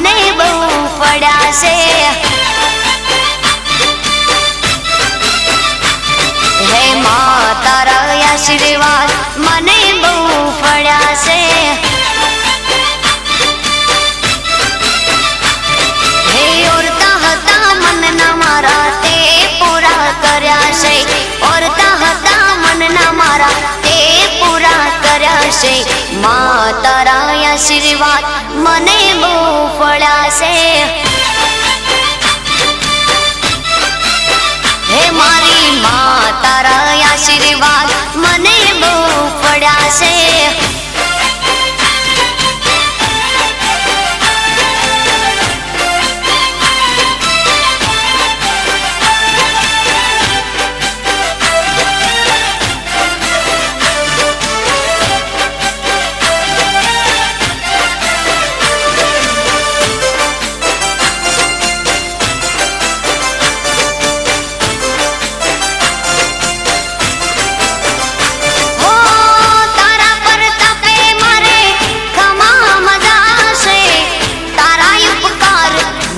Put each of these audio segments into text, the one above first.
મને બહુ પડ્યા છે। હે માં તારા આશીર્વાદ મને બહુ પડ્યા છે। હે ઓરતા હતા મનના મારા તે પૂરા કર્યા છે। ઓરતા હતા મનના મારા તે પૂરા કર્યા છે। માં તારા આશીર્વાદ મને બહુ પડ્યા છે। હે મારી માં તારા આશીર્વાદ મને બહુ પડ્યા છે।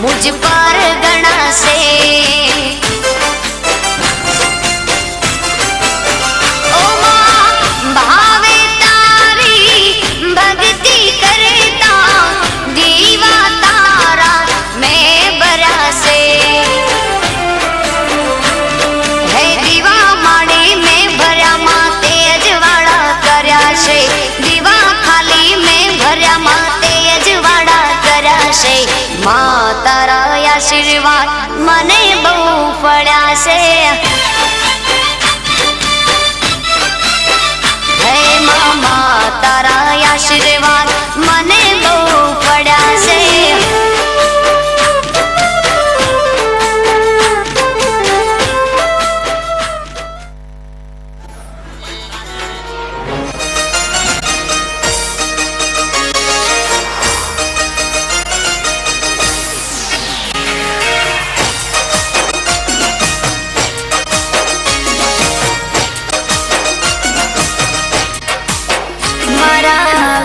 मुझ पर गणा से ओ मां भावे तारी भक्ति करता दीवा तारा मैं बरा से। है दीवा माड़ी में भर्या माते अजवाड़ा कर्या से। दीवा खाली में भर्या माते अजवाड़ा कर्या से। मां तारा आशीर्वाद मने बहु पड्या छे। हे मामा तारा आशीर्वाद मने बहु पड्या छे।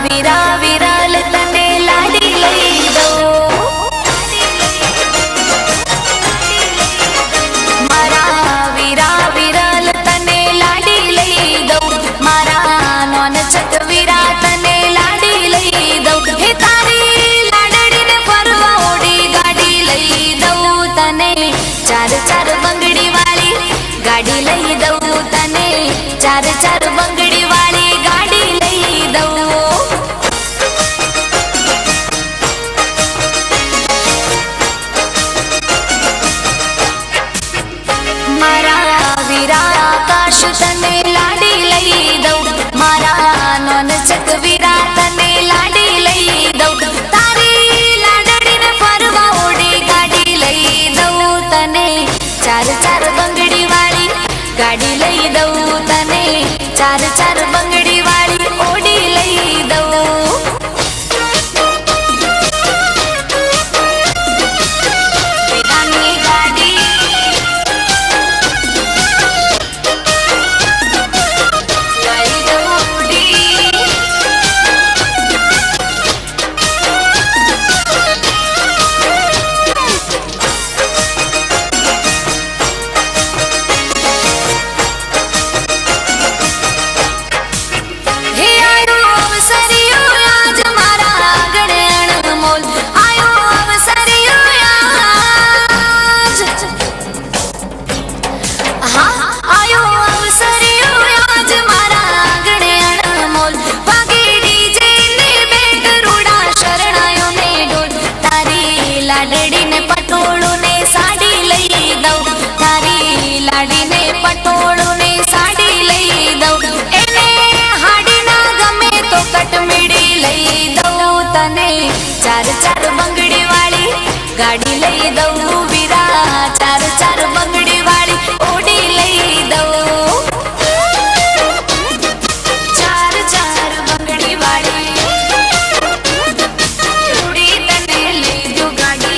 वीरा विराल तने लाडी लई दो। मारा वीरा विराल तने लाडी लई दो। मारा नौन चक वीरा तने लाडी लई दो। हे तारी लाडड़ी ने फरवा ओडी गाड़ी लई दो तने। चार चार बंगड़ी वाली गाड़ी लई दो तने। चार चार बंगड़ी वाली गाड़ी लई दो। मारा वीरा आकाश तने लाडी लई दो। मारा नौन चक वीरा तने लाडी लई दो। तारी लाडड़ी ने फरवा ओडी गाड़ी लई दो तने। चार चार बंगड़ी वाली गाड़ी लई दो तने। चार चार बंगड़ी वाली ओडी लई दो। वेदानी गाड़ी लई दो ओडी। हे आयो अवसरियो आज मारा आंगणे अणमोल। आयो अवसरियो आज। हाँ आयो अवसरियो आज मारा आंगणे अणमोल। वागे डीजे ने बेग रूड़ा शरणायो ने ढोल। तारी लाडड़ी ने पटोळू ने साड़ी लई दो। तारी लाडी ने पटोळू ने साड़ी लई दो। एने हाडी ना गमे तो कटमीड़ी लई दो तने। चार चार बंगड़ी वाली गाड़ी लई दो वीरा। चार चार बंगड़ी वाली ओडी लई दो। चार चार बंगड़ी वाली ओडी तने लई दो गाड़ी।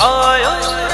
આયો